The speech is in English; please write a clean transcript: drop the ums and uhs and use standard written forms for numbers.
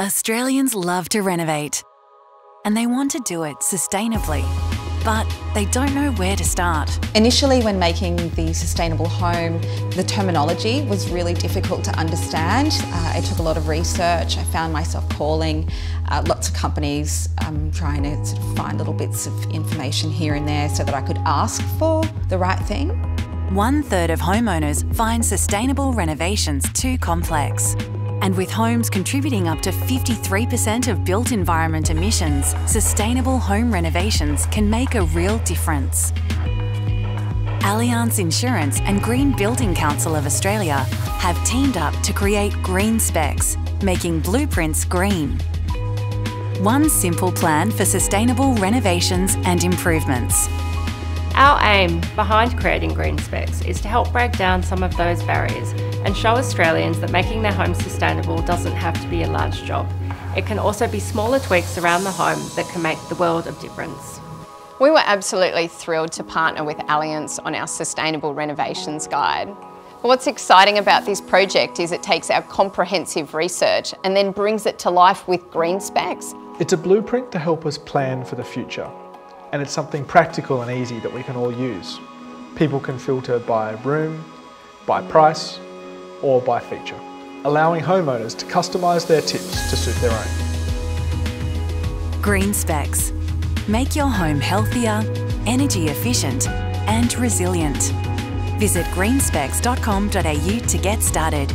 Australians love to renovate, and they want to do it sustainably, but they don't know where to start. Initially, when making the sustainable home, the terminology was really difficult to understand. It took a lot of research. I found myself calling lots of companies, trying to sort of find little bits of information here and there so that I could ask for the right thing. 1/3 of homeowners find sustainable renovations too complex. And with homes contributing up to 53% of built environment emissions, sustainable home renovations can make a real difference. Allianz Insurance and Green Building Council of Australia have teamed up to create Green Specs, making blueprints green. One simple plan for sustainable renovations and improvements. Our aim behind creating Green Specs is to help break down some of those barriers and show Australians that making their home sustainable doesn't have to be a large job. It can also be smaller tweaks around the home that can make the world of difference. We were absolutely thrilled to partner with Allianz on our Sustainable Renovations Guide. But what's exciting about this project is it takes our comprehensive research and then brings it to life with Green Specs. It's a blueprint to help us plan for the future. And it's something practical and easy that we can all use. People can filter by room, by price, or by feature, allowing homeowners to customise their tips to suit their own. Green Specs. Make your home healthier, energy efficient, and resilient. Visit greenspecs.com.au to get started.